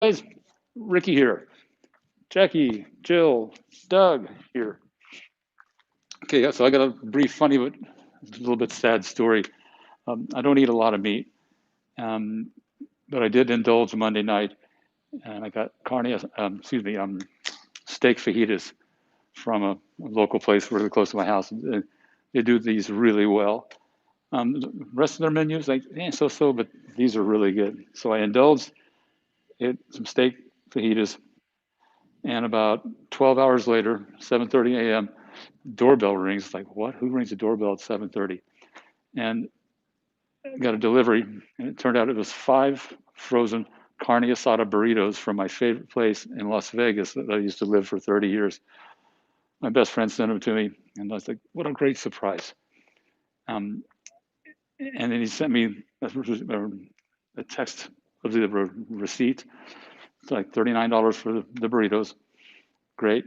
Guys, Ricky here. Jackie, Jill, Doug here. Okay, so I got a brief, funny, but a little bit sad story. I don't eat a lot of meat, um, but I did indulge Monday night, and I got steak fajitas from a local place really close to my house. They do these really well. The rest of their menus, like, so, but these are really good. So I indulged it, some steak fajitas, and about 12 hours later, 7:30 a.m., doorbell rings. Like, what? Who rings the doorbell at 7:30? And I got a delivery, and it turned out it was 5 frozen carne asada burritos from my favorite place in Las Vegas that I used to live for 30 years. My best friend sent them to me, and I was like, what a great surprise. Um, and then he sent me a text of the receipt. It's like $39 for the burritos. Great.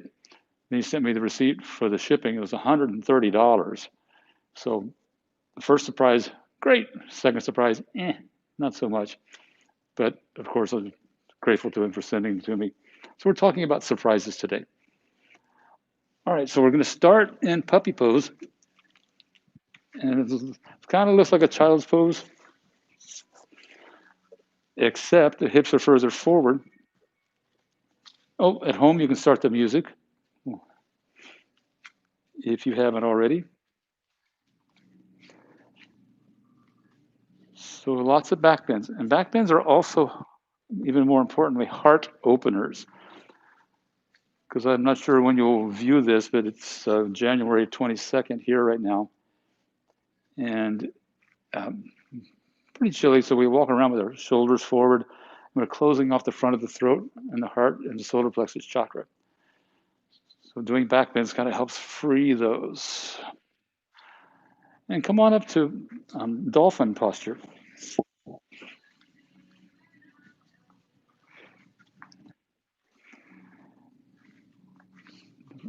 Then he sent me the receipt for the shipping. It was $130. So the first surprise, great. Second surprise, not so much. But of course, I'm grateful to him for sending it to me. So we're talking about surprises today. All right, so we're going to start in puppy pose. And it kind of looks like a child's pose, except the hips are further forward. Oh, at home, you can start the music if you haven't already. So lots of back bends. And back bends are also, even more importantly, heart openers. Because I'm not sure when you'll view this, but it's January 22nd here right now. And um, pretty chilly, so we walk around with our shoulders forward. We're closing off the front of the throat and the heart and the solar plexus chakra. So doing back bends kind of helps free those. And come on up to dolphin posture.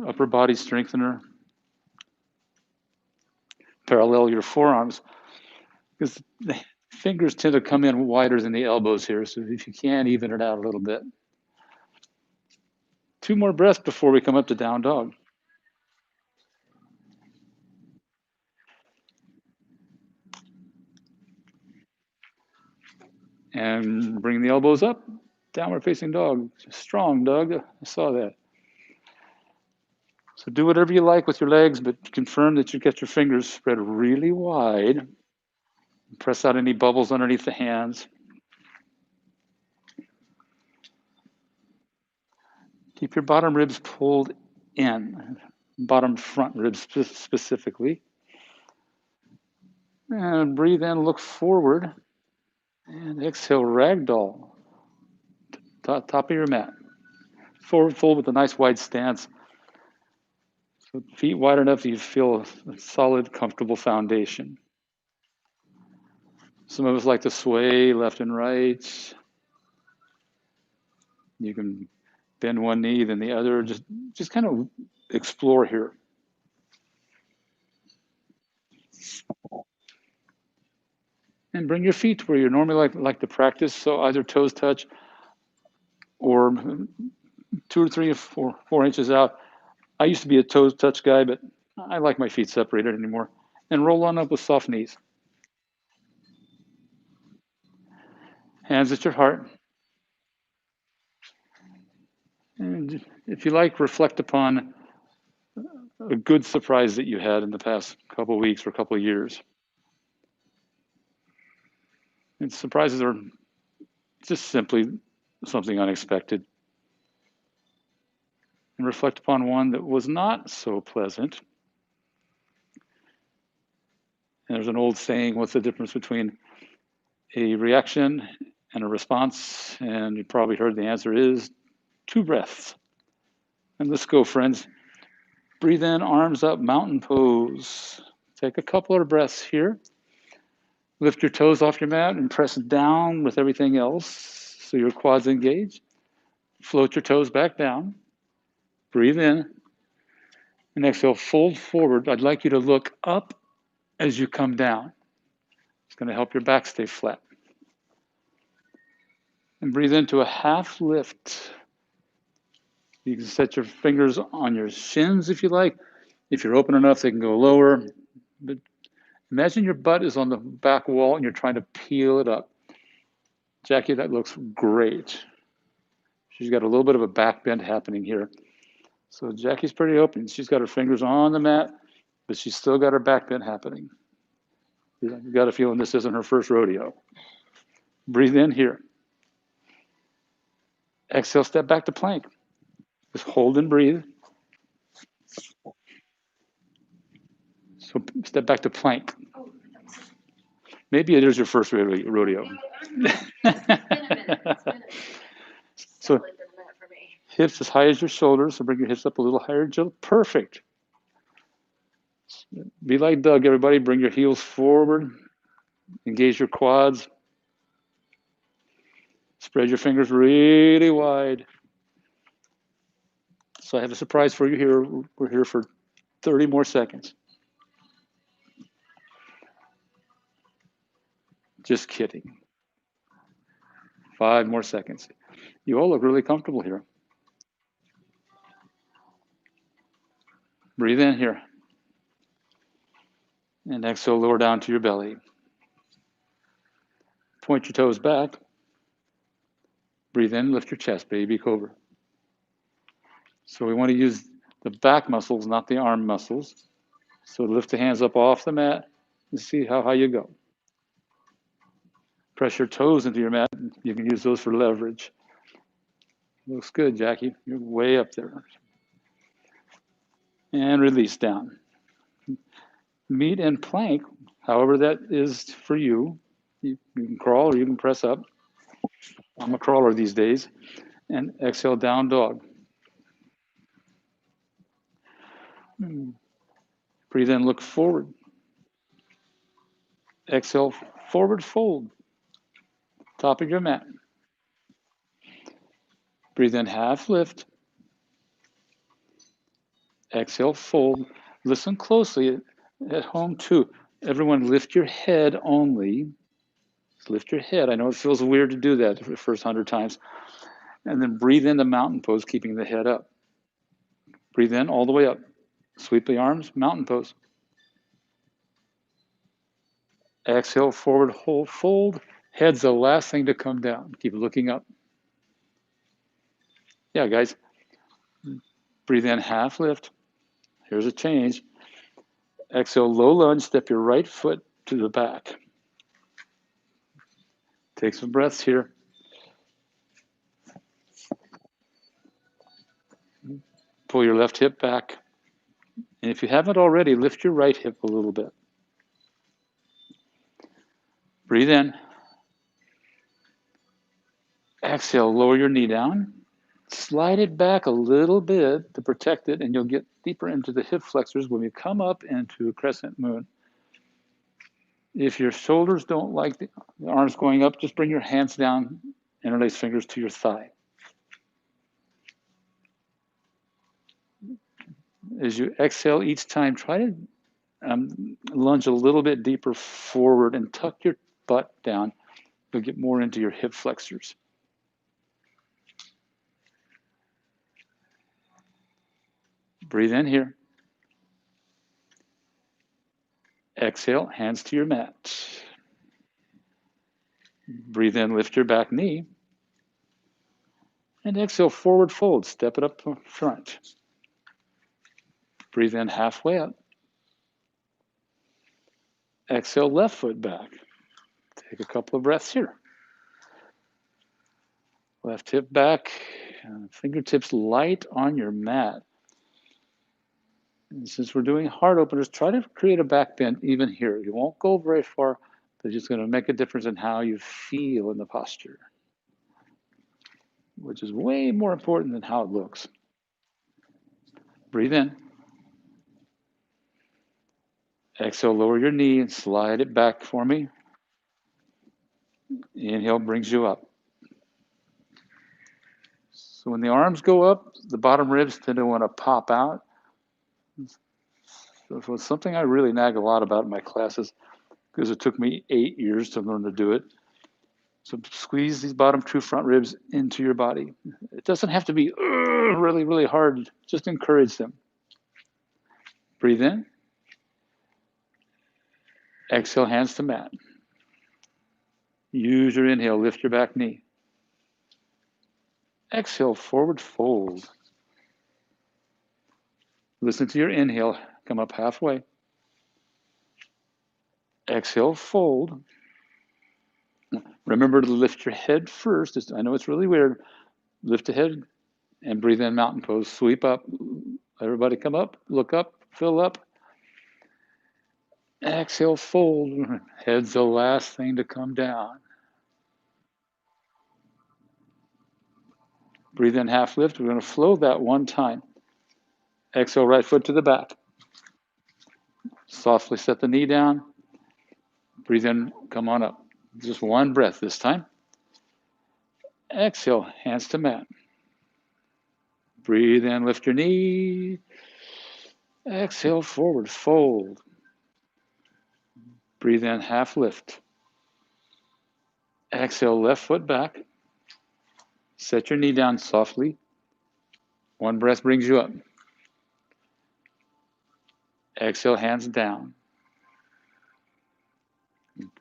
Upper body strengthener. Parallel your forearms because the fingers tend to come in wider than the elbows here. So if you can, even it out a little bit. 2 more breaths before we come up to down dog. And bring the elbows up. Downward facing dog. Strong, Doug. I saw that. So do whatever you like with your legs, but confirm that you get your fingers spread really wide. Press out any bubbles underneath the hands. Keep your bottom ribs pulled in, bottom front ribs specifically. And breathe in, look forward, and exhale, ragdoll. Top of your mat. Forward fold with a nice wide stance. So feet wide enough you feel a solid, comfortable foundation. Some of us like to sway left and right. You can bend one knee, then the other. Just kind of explore here. And bring your feet to where you normally like to practice. So either toes touch or 2 or 3 or 4 inches out. I used to be a toes touch guy, but I like my feet separated anymore. And roll on up with soft knees. Hands at your heart. And if you like, reflect upon a good surprise that you had in the past couple of weeks or couple of years. And surprises are just simply something unexpected. And reflect upon one that was not so pleasant. And there's an old saying, what's the difference between a reaction and a response? And you probably heard the answer is 2 breaths. And let's go, friends. Breathe in, arms up, mountain pose. Take a couple of breaths here. Lift your toes off your mat and press down with everything else so your quads engage. Float your toes back down. Breathe in. And exhale, fold forward. I'd like you to look up as you come down. It's going to help your back stay flat. And breathe into a half lift. You can set your fingers on your shins if you like. If you're open enough, they can go lower. But imagine your butt is on the back wall and you're trying to peel it up. Jackie, that looks great. She's got a little bit of a back bend happening here. So Jackie's pretty open. She's got her fingers on the mat, but she's still got her back bend happening. You got a feeling this isn't her first rodeo. Breathe in here. Exhale, step back to plank. Just hold and breathe. So step back to plank. Maybe it is your first rodeo. So hips as high as your shoulders. So bring your hips up a little higher, Jill. Perfect. Be like Doug, everybody. Bring your heels forward. Engage your quads. Spread your fingers really wide. So I have a surprise for you here. We're here for 30 more seconds. Just kidding. 5 more seconds. You all look really comfortable here. Breathe in here. And exhale, lower down to your belly. Point your toes back. Breathe in, lift your chest, baby cobra. So we want to use the back muscles, not the arm muscles. So lift the hands up off the mat and see how high you go. Press your toes into your mat. You can use those for leverage. Looks good, Jackie. You're way up there. And release down. Meet and plank, however that is for you. You can crawl or you can press up. I'm a crawler these days. And exhale, down dog. Breathe in, look forward. Exhale, forward fold. Top of your mat. Breathe in, half lift. Exhale, fold. Listen closely at home too. Everyone lift your head only. Just lift your head. I know it feels weird to do that the first 100 times. And then breathe in the mountain pose, keeping the head up. Breathe in all the way up. Sweep the arms, mountain pose. Exhale, forward, hold, fold. Head's the last thing to come down. Keep looking up. Yeah, guys. Breathe in, half lift. Here's a change. Exhale, low lunge. Step your right foot to the back. Take some breaths here. Pull your left hip back. And if you haven't already, lift your right hip a little bit. Breathe in. Exhale, lower your knee down. Slide it back a little bit to protect it, and you'll get deeper into the hip flexors when you come up into crescent moon. If your shoulders don't like the arms going up, just bring your hands down, interlace fingers to your thigh. As you exhale each time, try to lunge a little bit deeper forward and tuck your butt down. You'll get more into your hip flexors. Breathe in here. Exhale, hands to your mat. Breathe in, lift your back knee. And exhale, forward fold, step it up front. Breathe in halfway up. Exhale, left foot back. Take a couple of breaths here. Left hip back, fingertips light on your mat. And since we're doing heart openers, try to create a back bend even here. You won't go very far, but it's going to make a difference in how you feel in the posture, which is way more important than how it looks. Breathe in. Exhale, lower your knee and slide it back for me. Inhale brings you up. So when the arms go up, the bottom ribs tend to want to pop out. So it's something I really nag a lot about in my classes because it took me 8 years to learn to do it. So squeeze these bottom two front ribs into your body. It doesn't have to be really, really hard. Just encourage them. Breathe in. Exhale, hands to mat. Use your inhale, lift your back knee. Exhale, forward fold. Listen to your inhale, come up halfway. Exhale, fold. Remember to lift your head first. I know it's really weird. Lift the head and breathe in, mountain pose. Sweep up. Everybody come up, look up, fill up. Exhale, fold. Head's the last thing to come down. Breathe in, half lift. We're going to flow that one time. Exhale, right foot to the back. Softly set the knee down. Breathe in, come on up. Just one breath this time. Exhale, hands to mat. Breathe in, lift your knee. Exhale, forward fold. Breathe in, half lift. Exhale, left foot back. Set your knee down softly. One breath brings you up. Exhale, hands down.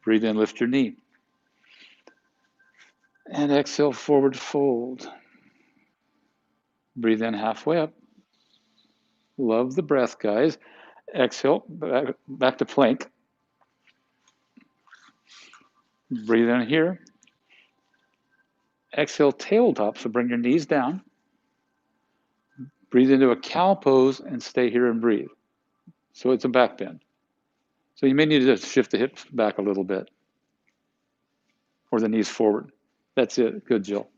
Breathe in, lift your knee. And exhale, forward fold. Breathe in, halfway up. Love the breath, guys. Exhale, back to plank. Breathe in here. Exhale, tabletop, so bring your knees down. Breathe into a cow pose and stay here and breathe. So it's a back bend. So you may need to shift the hips back a little bit or the knees forward. That's it. Good, Jill.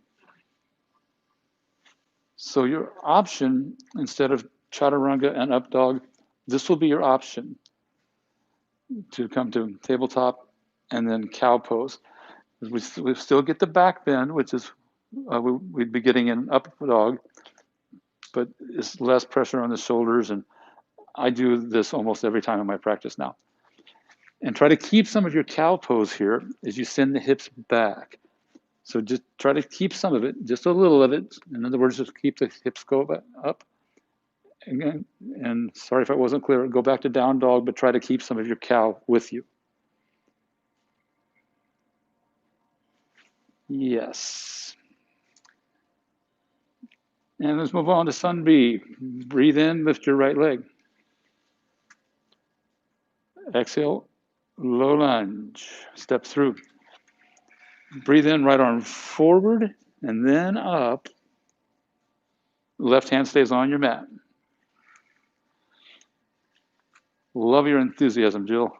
So your option, instead of chaturanga and up dog, this will be your option to come to tabletop and then cow pose. We still get the back bend, which is we'd be getting an up dog, but it's less pressure on the shoulders. And I do this almost every time in my practice now. And try to keep some of your cow pose here as you send the hips back. So just try to keep some of it, just a little of it. In other words, just keep the hips go up. Again, and sorry if I wasn't clear, go back to down dog, but try to keep some of your cow with you. Yes. And let's move on to Sun B. Breathe in, lift your right leg. Exhale, low lunge, step through. Breathe in, right arm forward and then up. Left hand stays on your mat. Love your enthusiasm, Jill.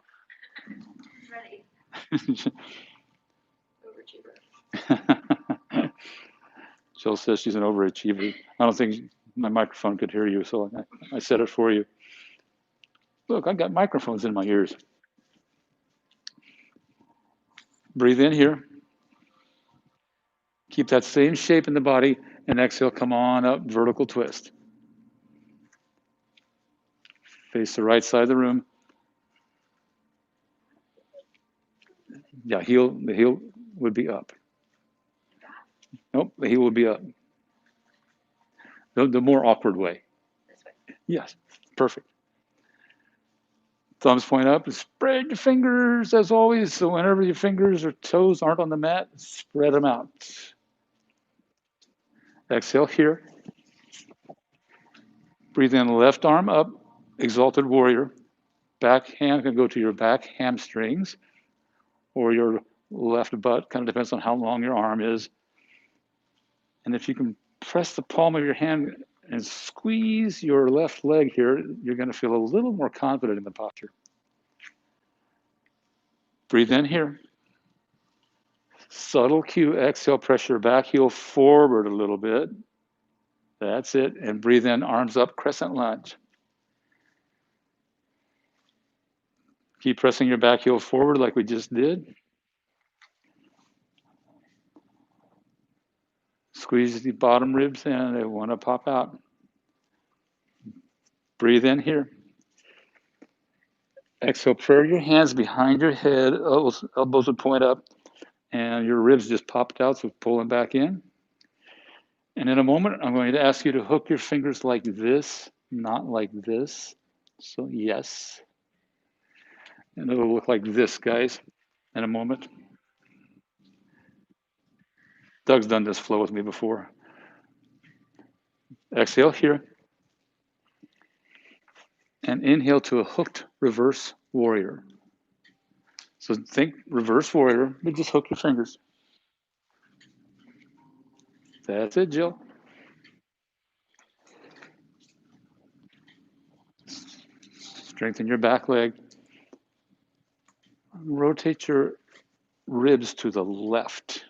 Ready. Overachiever. Jill says she's an overachiever. I don't think my microphone could hear you, so I said it for you. Look, I've got microphones in my ears. Breathe in here. Keep that same shape in the body, and exhale, come on up, vertical twist. Face the right side of the room. Yeah, the heel would be up. Nope, the heel would be up. The more awkward way. This way. Yes, perfect. Thumbs point up, spread your fingers as always. So whenever your fingers or toes aren't on the mat, spread them out. Exhale here. Breathe in, left arm up, exalted warrior. Back hand can go to your back hamstrings or your left butt, kind of depends on how long your arm is. And if you can press the palm of your hand and squeeze your left leg here, you're going to feel a little more confident in the posture. Breathe in here. Subtle cue, exhale, press your back heel forward a little bit. That's it. And breathe in, arms up, crescent lunge. Keep pressing your back heel forward like we just did. Squeeze the bottom ribs in, they want to pop out. Breathe in here. Exhale, prayer your hands behind your head, elbows would point up, And your ribs just popped out, so pull them back in. And in a moment, I'm going to ask you to hook your fingers like this, not like this. So yes. And it'll look like this, guys, in a moment. Doug's done this flow with me before. Exhale here. And inhale to a hooked reverse warrior. So think reverse warrior, but just hook your fingers. That's it, Jill. Strengthen your back leg. Rotate your ribs to the left.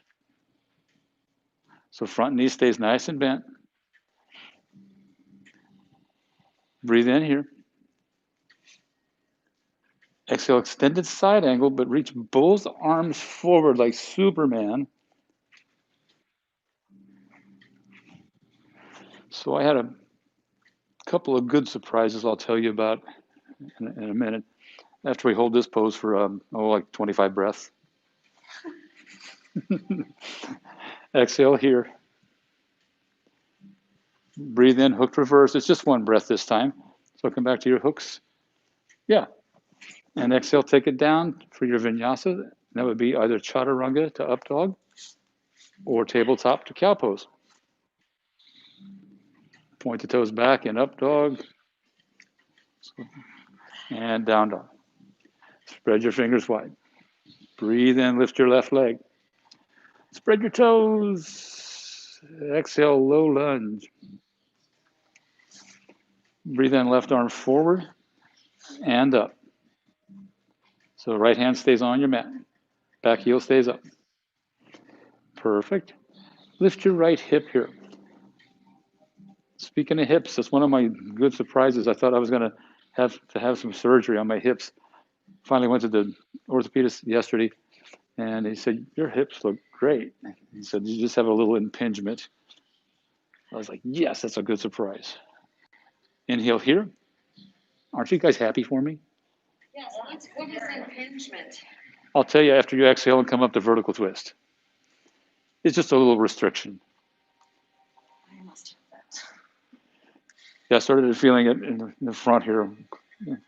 So front knee stays nice and bent. Breathe in here. Exhale, extended side angle, but reach both arms forward like Superman. So I had a couple of good surprises I'll tell you about in a minute after we hold this pose for like 25 breaths. Exhale here. Breathe in, hooked reverse. It's just one breath this time. So come back to your hooks. Yeah. And exhale, take it down for your vinyasa. That would be either chaturanga to up dog or tabletop to cow pose. Point the toes back in up dog and down dog. Spread your fingers wide. Breathe in, lift your left leg. Spread your toes. Exhale, low lunge. Breathe in, left arm forward and up. So right hand stays on your mat. Back heel stays up. Perfect. Lift your right hip here. Speaking of hips, that's one of my good surprises. I thought I was going to have some surgery on my hips. Finally went to the orthopedist yesterday, and he said, your hips look great. He said, you just have a little impingement. I was like, yes, that's a good surprise. Inhale here. Aren't you guys happy for me? Yes, what is impingement? I'll tell you after you exhale and come up to vertical twist. It's just a little restriction. I must have that. Yeah, I started feeling it in the front here,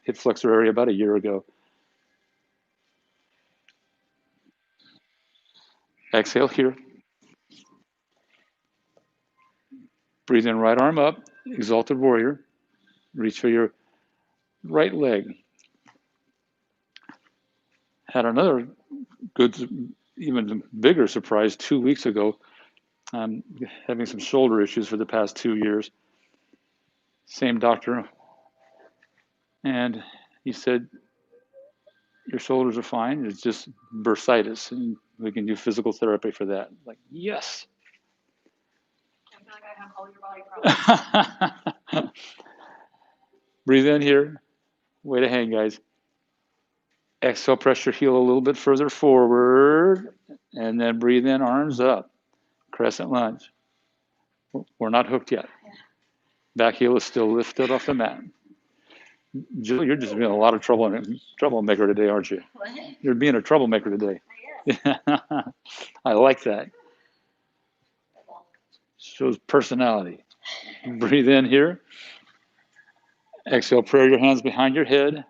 hip flexor area about a year ago. Exhale here. Breathe in, right arm up, exalted warrior. Reach for your right leg. Had another good, even bigger surprise 2 weeks ago. I'm having some shoulder issues for the past 2 years. Same doctor. And he said, your shoulders are fine. It's just bursitis, and we can do physical therapy for that. Like, yes. I feel like I have all your body problems. Breathe in here. Way to hang, guys. Exhale, press your heel a little bit further forward, and then breathe in, arms up. Crescent lunge. We're not hooked yet. Back heel is still lifted off the mat. Jill, you're just being a lot of troublemaker today, aren't you? What? You're being a troublemaker today. I am. I like that. Shows personality. Breathe in here. Exhale, prayer your hands behind your head.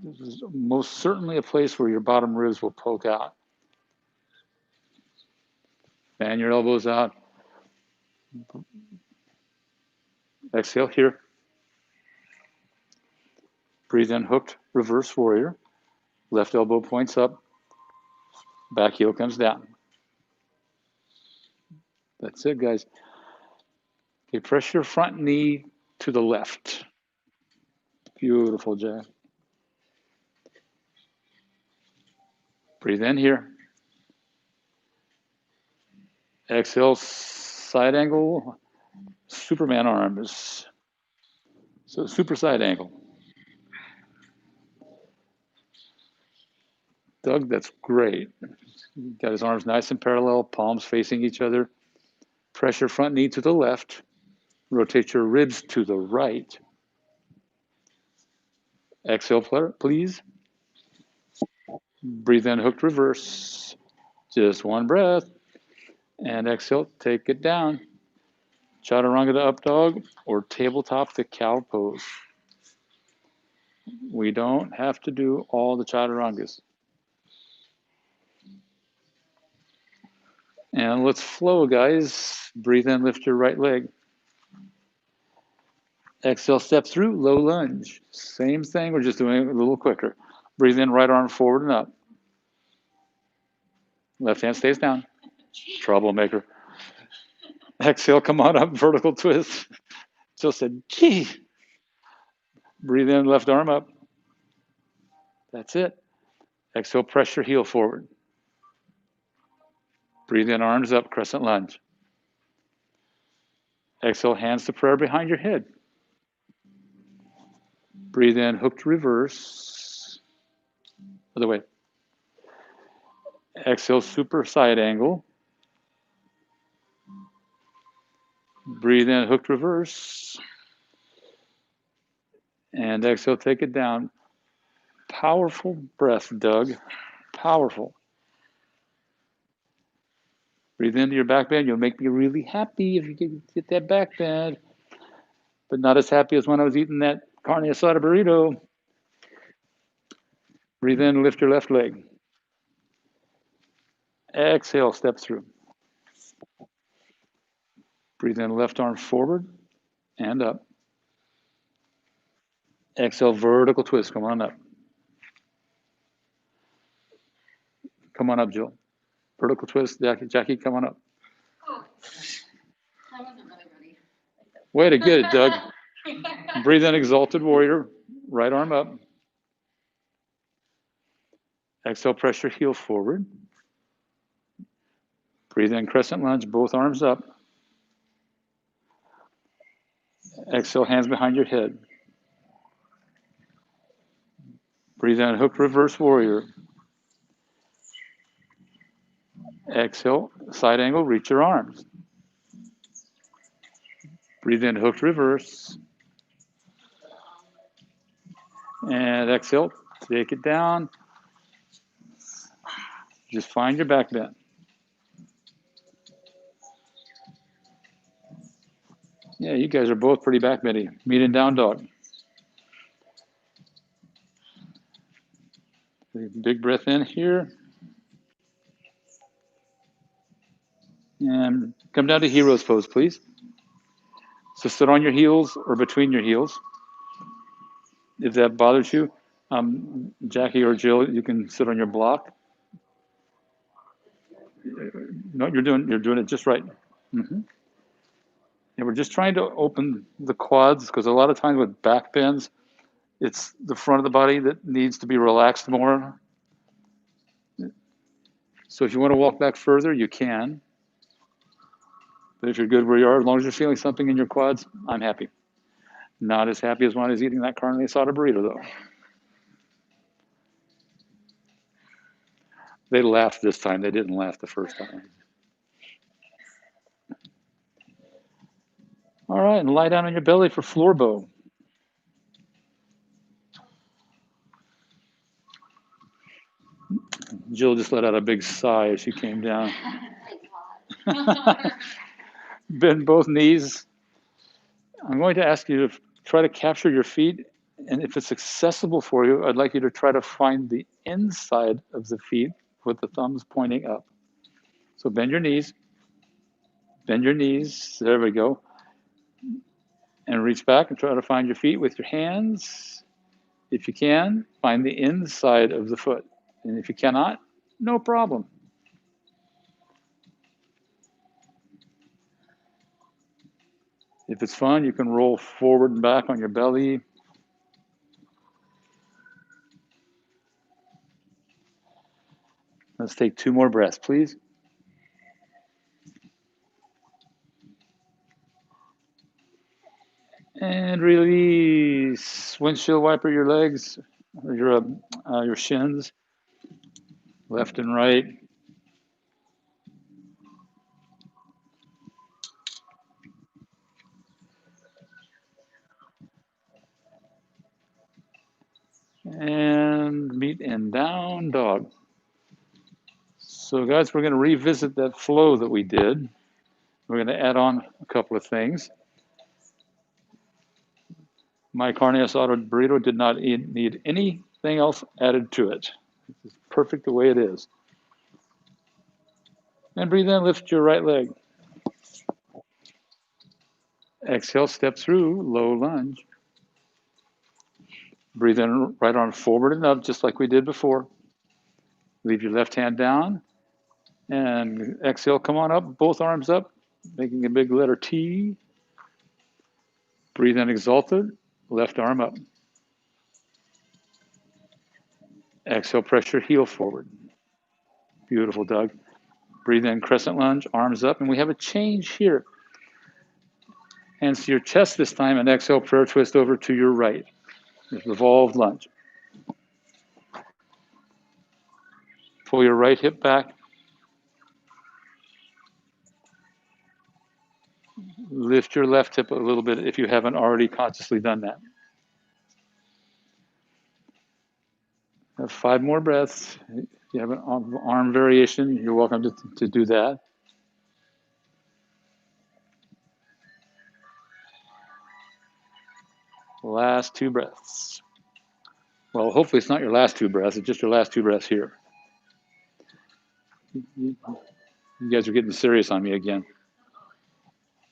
This is most certainly a place where your bottom ribs will poke out. Fan your elbows out. Exhale here. Breathe in, hooked, reverse warrior. Left elbow points up. Back heel comes down. That's it, guys. Okay, press your front knee to the left. Beautiful, Jack. Breathe in here. Exhale, side angle, Superman arms. So super side angle. Doug, that's great. Got his arms nice and parallel, palms facing each other. Press your front knee to the left. Rotate your ribs to the right. Exhale, please. Breathe in, hooked reverse. Just one breath. And exhale, take it down. Chaturanga to up dog or tabletop to cow pose. We don't have to do all the chaturangas. And let's flow, guys. Breathe in, lift your right leg. Exhale, step through, low lunge. Same thing, we're just doing it a little quicker. Breathe in, right arm forward and up. Left hand stays down. Troublemaker. Exhale, come on up, vertical twist. Jill said, gee. Breathe in, left arm up. That's it. Exhale, press your heel forward. Breathe in, arms up, crescent lunge. Exhale, hands to prayer behind your head. Breathe in, hooked reverse. Other way. Exhale, super side angle. Breathe in, hooked reverse. And exhale, take it down. Powerful breath, Doug. Powerful. Breathe into your back bend. You'll make me really happy if you can get that back bend. But not as happy as when I was eating that carne asada burrito. Breathe in, lift your left leg. Exhale, step through. Breathe in, left arm forward and up. Exhale, vertical twist. Come on up. Come on up, Jill. Vertical twist. Jackie, come on up. Oh, I wasn't really ready. Way to get it, Doug. Breathe in, exalted warrior. Right arm up. Exhale, press your heel forward. Breathe in, crescent lunge, both arms up. Exhale, hands behind your head. Breathe in, hook reverse warrior. Exhale, side angle, reach your arms. Breathe in, hooked reverse. And exhale, take it down. Just find your back bend. Yeah, you guys are both pretty back bendy. Meet in down dog. Big breath in here. And come down to hero's pose, please. So sit on your heels or between your heels. If that bothers you, Jackie or Jill, you can sit on your block. No, you're doing it just right. Mm-hmm. And we're just trying to open the quads because a lot of times with back bends, it's the front of the body that needs to be relaxed more. So if you want to walk back further, you can. But if you're good where you are, as long as you're feeling something in your quads, I'm happy. Not as happy as when I was eating that carne asada burrito, though. They laughed this time. They didn't laugh the first time. All right, and lie down on your belly for floor bow. Jill just let out a big sigh as she came down. Bend both knees. I'm going to ask you to try to capture your feet, and if it's accessible for you, I'd like you to try to find the inside of the feet with the thumbs pointing up. So bend your knees. Bend your knees. There we go. And reach back and try to find your feet with your hands. If you can, find the inside of the foot. And if you cannot, no problem. If it's fun, you can roll forward and back on your belly. Let's take 2 more breaths, please. And release. Windshield wiper your legs, or your shins, left and right. And meet feet and down dog. So guys, we're going to revisit that flow that we did. We're going to add on a couple of things. My carne asada burrito did not need anything else added to it. It's perfect the way it is. And breathe in, lift your right leg. Exhale, step through, low lunge. Breathe in, right arm forward and up, just like we did before. Leave your left hand down. And exhale, come on up, both arms up, making a big letter T. Breathe in, exalted, left arm up. Exhale, press your heel forward. Beautiful, Doug. Breathe in, crescent lunge, arms up, and we have a change here. Hands to your chest this time, and exhale, prayer twist over to your right. Revolved lunge. Pull your right hip back. Lift your left hip a little bit if you haven't already consciously done that. Have 5 more breaths. If you have an arm variation, you're welcome to do that. Last 2 breaths. Well, hopefully it's not your last 2 breaths, it's just your last 2 breaths here. You guys are getting serious on me again.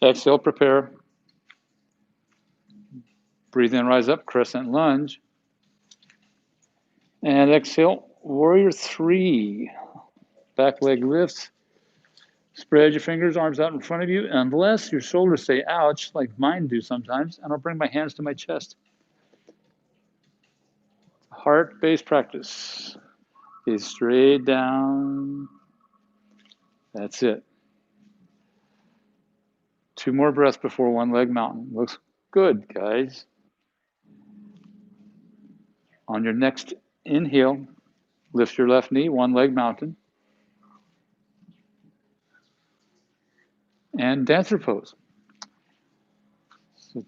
Exhale, prepare. Breathe in, rise up, crescent lunge. And exhale, warrior 3. Back leg lifts. Spread your fingers, arms out in front of you, unless your shoulders say ouch, like mine do sometimes, and I'll bring my hands to my chest. Heart-based practice. Gaze straight down. That's it. 2 more breaths before one leg mountain. Looks good, guys. On your next inhale, lift your left knee, one leg mountain. And dancer pose. So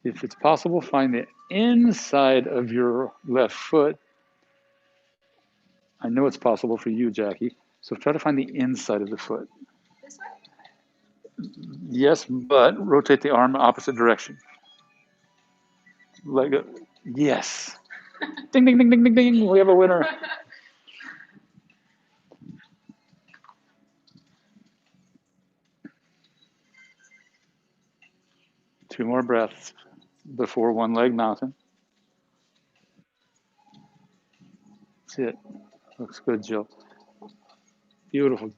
if it's possible, find the inside of your left foot. I know it's possible for you, Jackie. So try to find the inside of the foot. This way? Yes, but rotate the arm opposite direction. Leg up. Yes. Ding, ding, ding, ding, ding, ding. We have a winner. Two more breaths before one leg mountain. That's it. Looks good, Jill. Beautiful.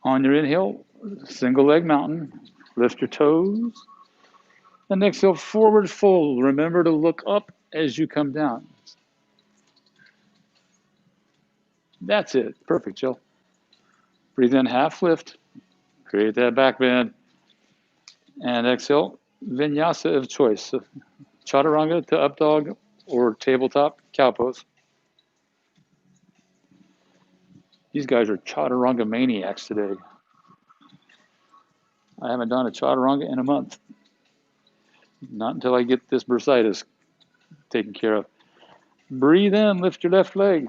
On your inhale, single leg mountain. Lift your toes. And exhale, forward fold. Remember to look up as you come down. That's it. Perfect, Jill. Breathe in, half lift. Create that back bend. And exhale, vinyasa of choice. So chaturanga to up dog or tabletop cow pose. These guys are chaturanga maniacs today. I haven't done a chaturanga in a month. Not until I get this bursitis taken care of. Breathe in, lift your left leg.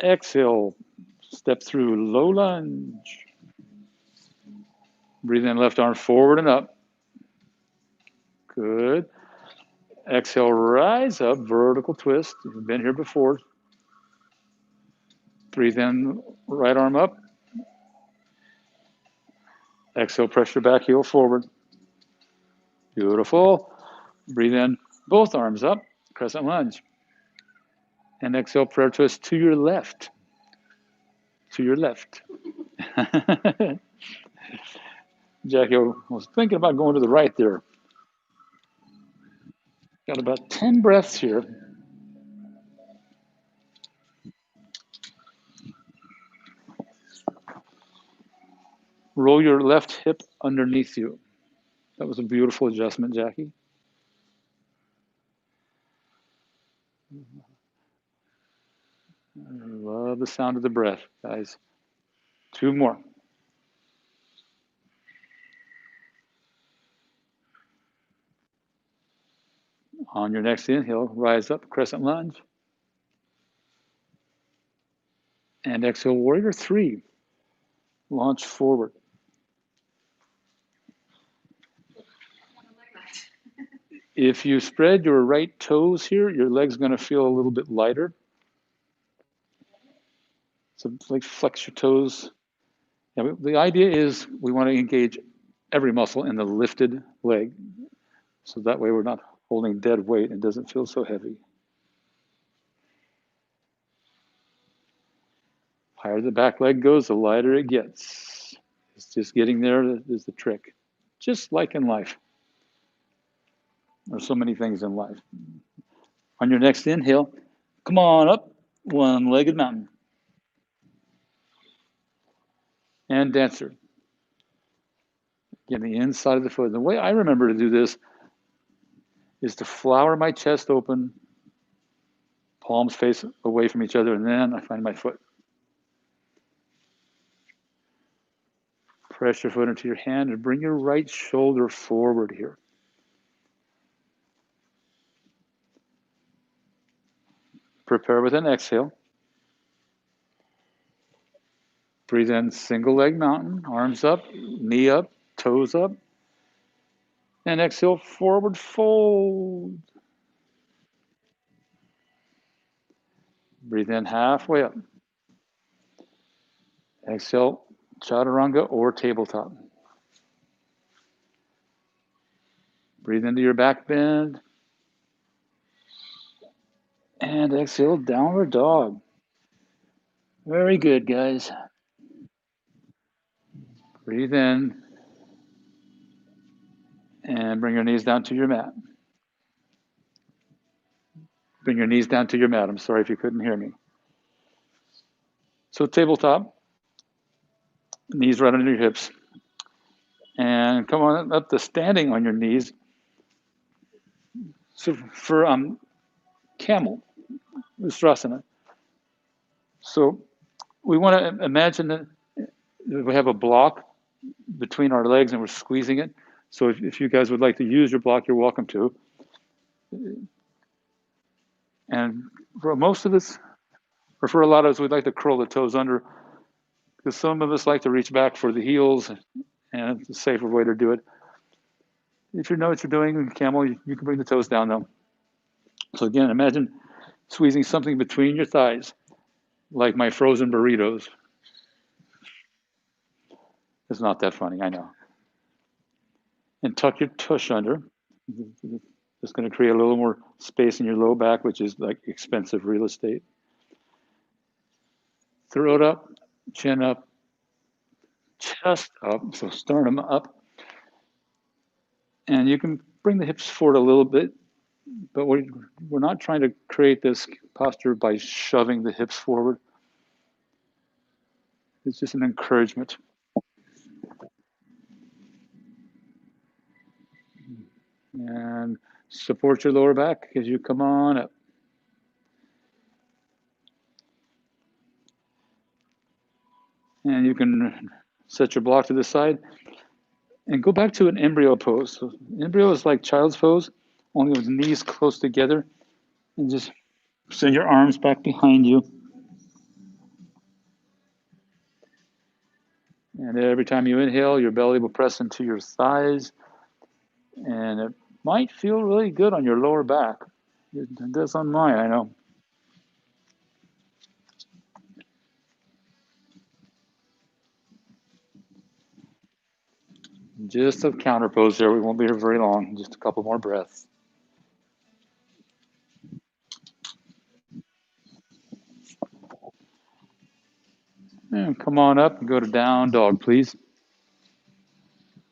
Exhale, step through low lunge. Breathe in, left arm forward and up. Good. Exhale, rise up, vertical twist. You've been here before. Breathe in, right arm up. Exhale, press your back heel forward. Beautiful. Breathe in, both arms up, crescent lunge. And exhale, prayer twist to your left. To your left. Jackie, I was thinking about going to the right there. Got about 10 breaths here. Roll your left hip underneath you. That was a beautiful adjustment, Jackie. I love the sound of the breath, guys. 2 more. On your next inhale, rise up, crescent lunge. And exhale, warrior three. Launch forward. If you spread your right toes here, your leg's going to feel a little bit lighter. So like flex your toes. Yeah, the idea is we want to engage every muscle in the lifted leg. So that way we're not holding dead weight and doesn't feel so heavy. Higher the back leg goes, the lighter it gets. It's just getting there is the trick. Just like in life. There's so many things in life. On your next inhale, come on up, one-legged mountain. And dancer. Get the inside of the foot. The way I remember to do this is to flower my chest open, palms face away from each other, and then I find my foot. Press your foot into your hand and bring your right shoulder forward here. Prepare with an exhale. Breathe in, single leg mountain, arms up, knee up, toes up. And exhale, forward fold. Breathe in halfway up. Exhale, chaturanga or tabletop. Breathe into your back bend. And exhale, downward dog. Very good, guys. Breathe in. And bring your knees down to your mat. Bring your knees down to your mat. I'm sorry if you couldn't hear me. So tabletop. Knees right under your hips. And come on up to standing on your knees. So for camel, Ustrasana. So we want to imagine that we have a block between our legs and we're squeezing it. So if you guys would like to use your block, you're welcome to. And for most of us, or for a lot of us, we'd like to curl the toes under because some of us like to reach back for the heels, and it's a safer way to do it. If you know what you're doing in camel, you can bring the toes down though. So again, imagine squeezing something between your thighs, like my frozen burritos. It's not that funny, I know. And tuck your tush under. It's going to create a little more space in your low back, which is like expensive real estate. Throat up, chin up, chest up, so sternum up. And you can bring the hips forward a little bit, but we're not trying to create this posture by shoving the hips forward. It's just an encouragement. And support your lower back as you come on up. And you can set your block to the side and go back to an embryo pose. So embryo is like child's pose, only with knees close together. And just send your arms back behind you. And every time you inhale, your belly will press into your thighs. And it might feel really good on your lower back. It does on mine, I know. Just a counter pose there. We won't be here very long. Just a couple more breaths. And come on up and go to down dog, please.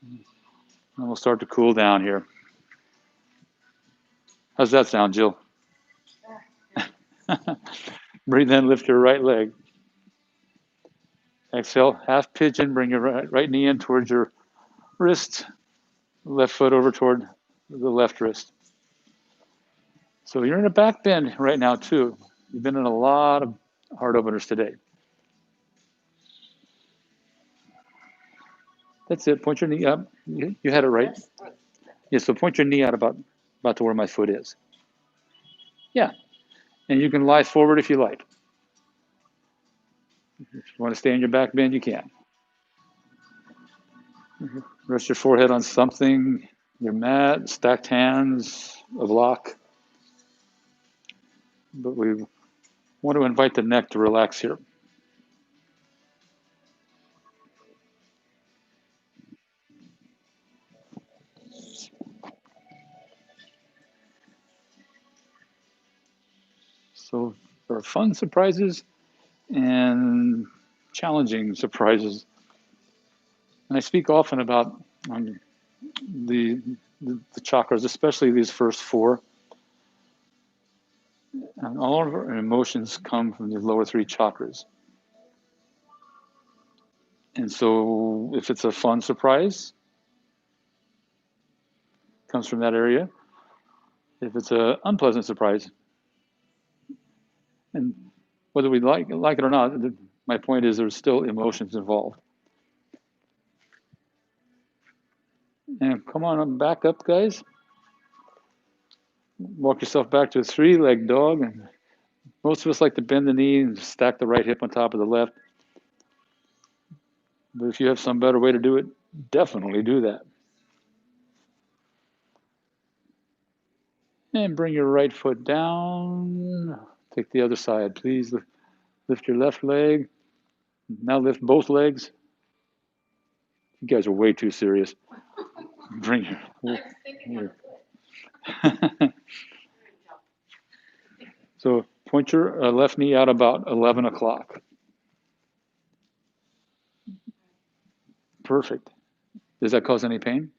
And we'll start to cool down here. How's that sound, Jill? Breathe in, lift your right leg. Exhale, half pigeon, bring your right knee in towards your wrist, left foot over toward the left wrist. So you're in a back bend right now too. You've been in a lot of heart openers today. That's it, point your knee up. You had it right. Yeah, so point your knee out about to where my foot is. Yeah, and you can lie forward if you like. If you want to stay on your back bend, you can. Rest your forehead on something, your mat, stacked hands, a block. But we want to invite the neck to relax here. So there are fun surprises and challenging surprises. And I speak often about the, the chakras, especially these first four. And all of our emotions come from the lower three chakras. And so if it's a fun surprise, it comes from that area. If it's an unpleasant surprise, and whether we like it or not, my point is there's still emotions involved. And come on back up, guys. Walk yourself back to a three-legged dog. And most of us like to bend the knee and stack the right hip on top of the left. But if you have some better way to do it, definitely do that. And bring your right foot down. Take the other side, please. Lift your left leg. Now lift both legs. You guys are way too serious. Bring your. So point your left knee out about 11 o'clock. Perfect. Does that cause any pain?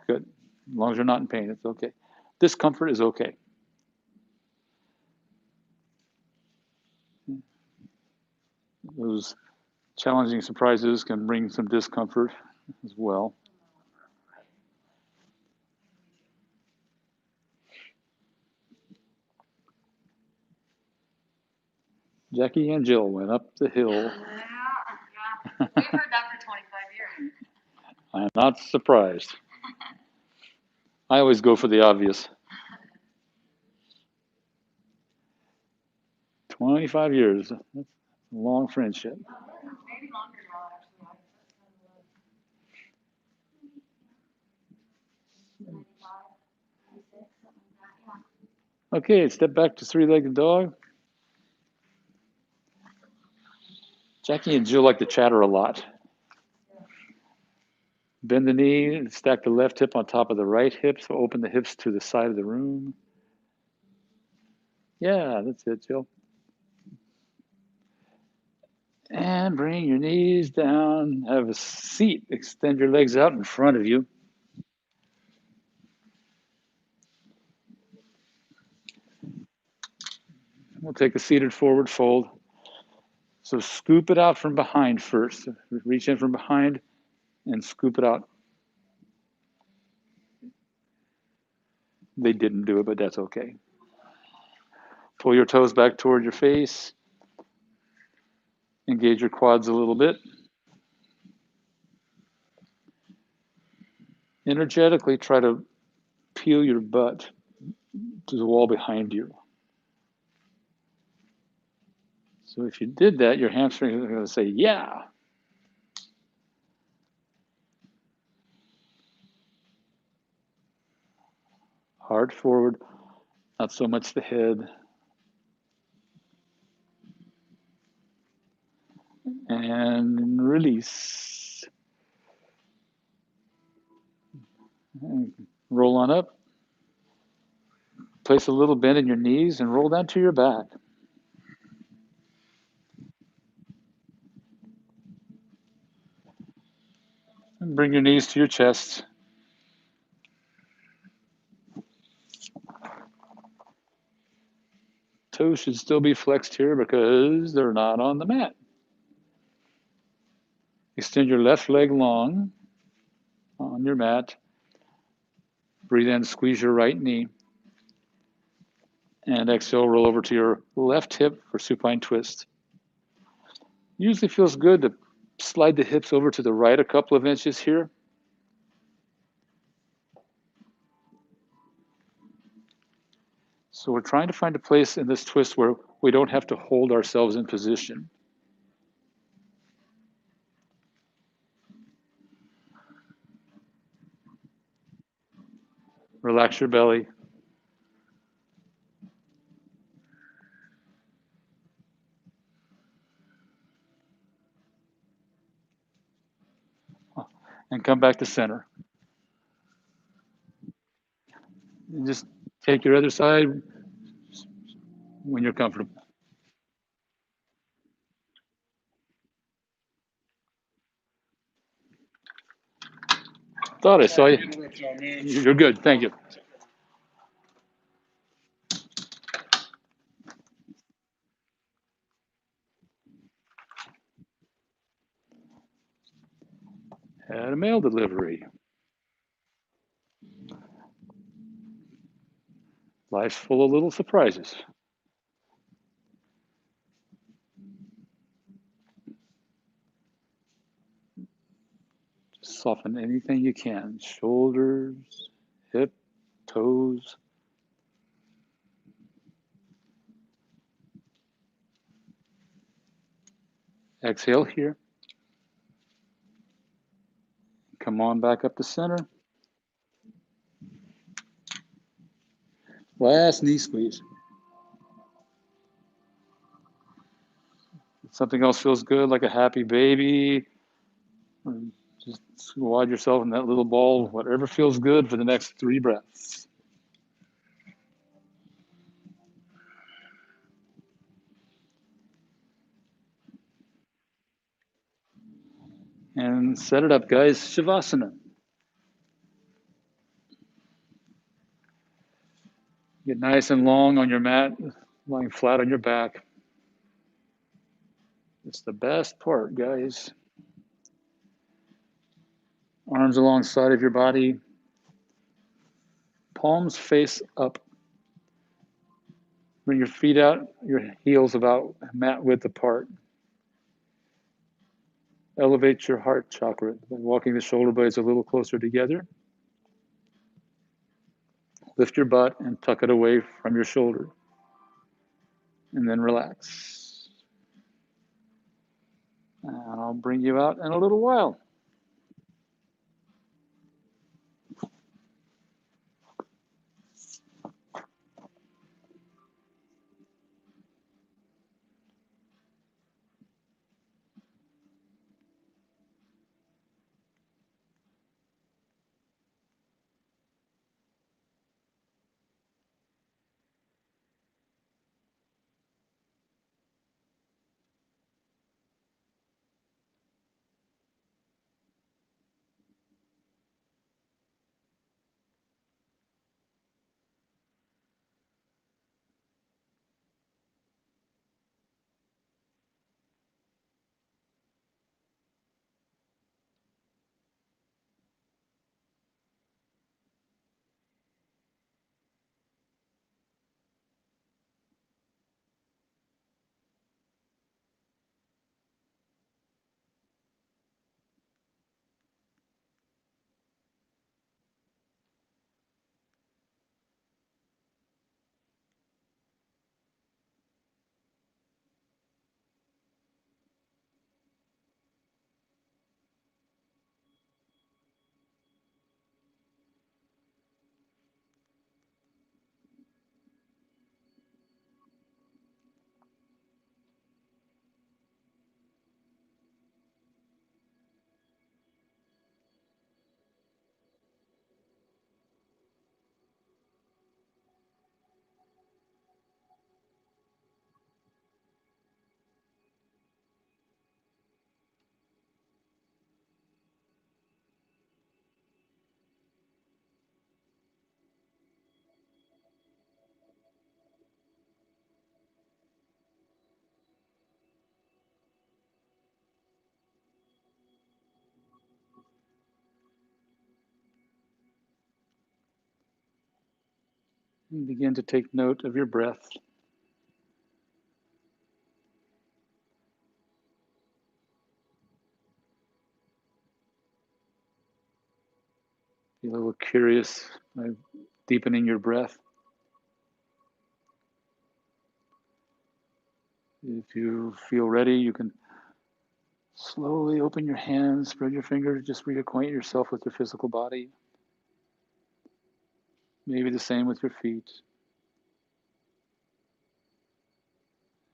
Good. As long as you're not in pain, it's okay. Discomfort is okay. Those challenging surprises can bring some discomfort as well. Jackie and Jill went up the hill. Yeah. We've heard that for 25 years. I'm not surprised. I always go for the obvious. 25 years. That's a long friendship. Maybe longer now, actually. Okay, step back to three-legged dog. Jackie and Jill like to chatter a lot. Bend the knee, stack the left hip on top of the right hip, so open the hips to the side of the room. Yeah, that's it, Jill. And bring your knees down. Have a seat. Extend your legs out in front of you. We'll take a seated forward fold. So scoop it out from behind first. Reach in from behind and scoop it out. They didn't do it, but that's okay. Pull your toes back toward your face. Engage your quads a little bit. Energetically try to peel your butt to the wall behind you. So if you did that, your hamstrings are going to say, yeah. Hard forward, not so much the head. And release. And roll on up. Place a little bend in your knees and roll down to your back. And bring your knees to your chest. Toes should still be flexed here because they're not on the mat. Extend your left leg long on your mat. Breathe in, squeeze your right knee. And exhale, roll over to your left hip for supine twist. Usually feels good to slide the hips over to the right a couple of inches here. So we're trying to find a place in this twist where we don't have to hold ourselves in position. Relax your belly. And come back to center. And just take your other side when you're comfortable. Thought I saw you. You're good. Thank you. Had a mail delivery. Life's full of little surprises. Just soften anything you can. Shoulders, hip, toes. Exhale here. Come on back up to center. Last knee squeeze. If something else feels good, like a happy baby. Just wad yourself in that little ball, whatever feels good for the next 3 breaths. And set it up, guys. Shavasana. Get nice and long on your mat, lying flat on your back. It's the best part, guys. Arms alongside of your body. Palms face up. Bring your feet out, your heels about mat width apart. Elevate your heart chakra by walking the shoulder blades a little closer together. Lift your butt and tuck it away from your shoulder. And then relax. And I'll bring you out in a little while. And begin to take note of your breath. Be a little curious by deepening your breath. If you feel ready, you can slowly open your hands, spread your fingers, just reacquaint yourself with your physical body. Maybe the same with your feet.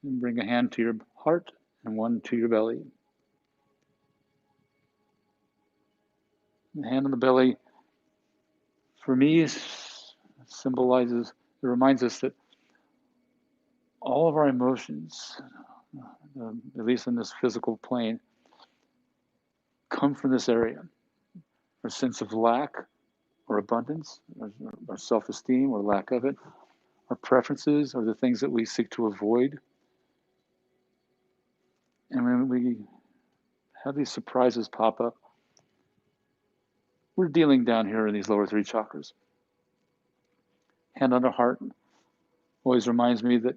And bring a hand to your heart and one to your belly. The hand on the belly, for me, symbolizes, it reminds us that all of our emotions, at least in this physical plane, come from this area. Our sense of lack or abundance, our self-esteem or lack of it, our preferences are the things that we seek to avoid. And when we have these surprises pop up, we're dealing down here in these lower three chakras. Hand on the heart always reminds me that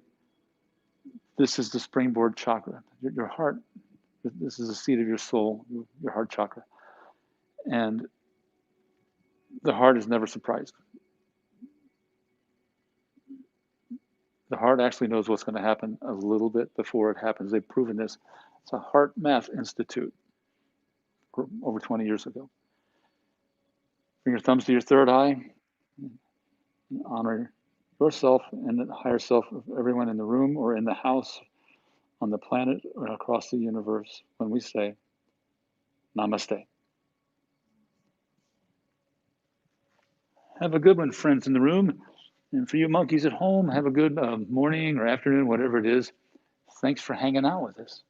this is the springboard chakra. Your heart, this is the seat of your soul, your heart chakra. And the heart is never surprised. The heart actually knows what's going to happen a little bit before it happens. They've proven this. It's a Heart Math Institute over 20 years ago. Bring your thumbs to your third eye. Honor yourself and the higher self of everyone in the room or in the house, on the planet, or across the universe when we say, Namaste. Have a good one, friends in the room. And for you monkeys at home, have a good morning or afternoon, whatever it is. Thanks for hanging out with us.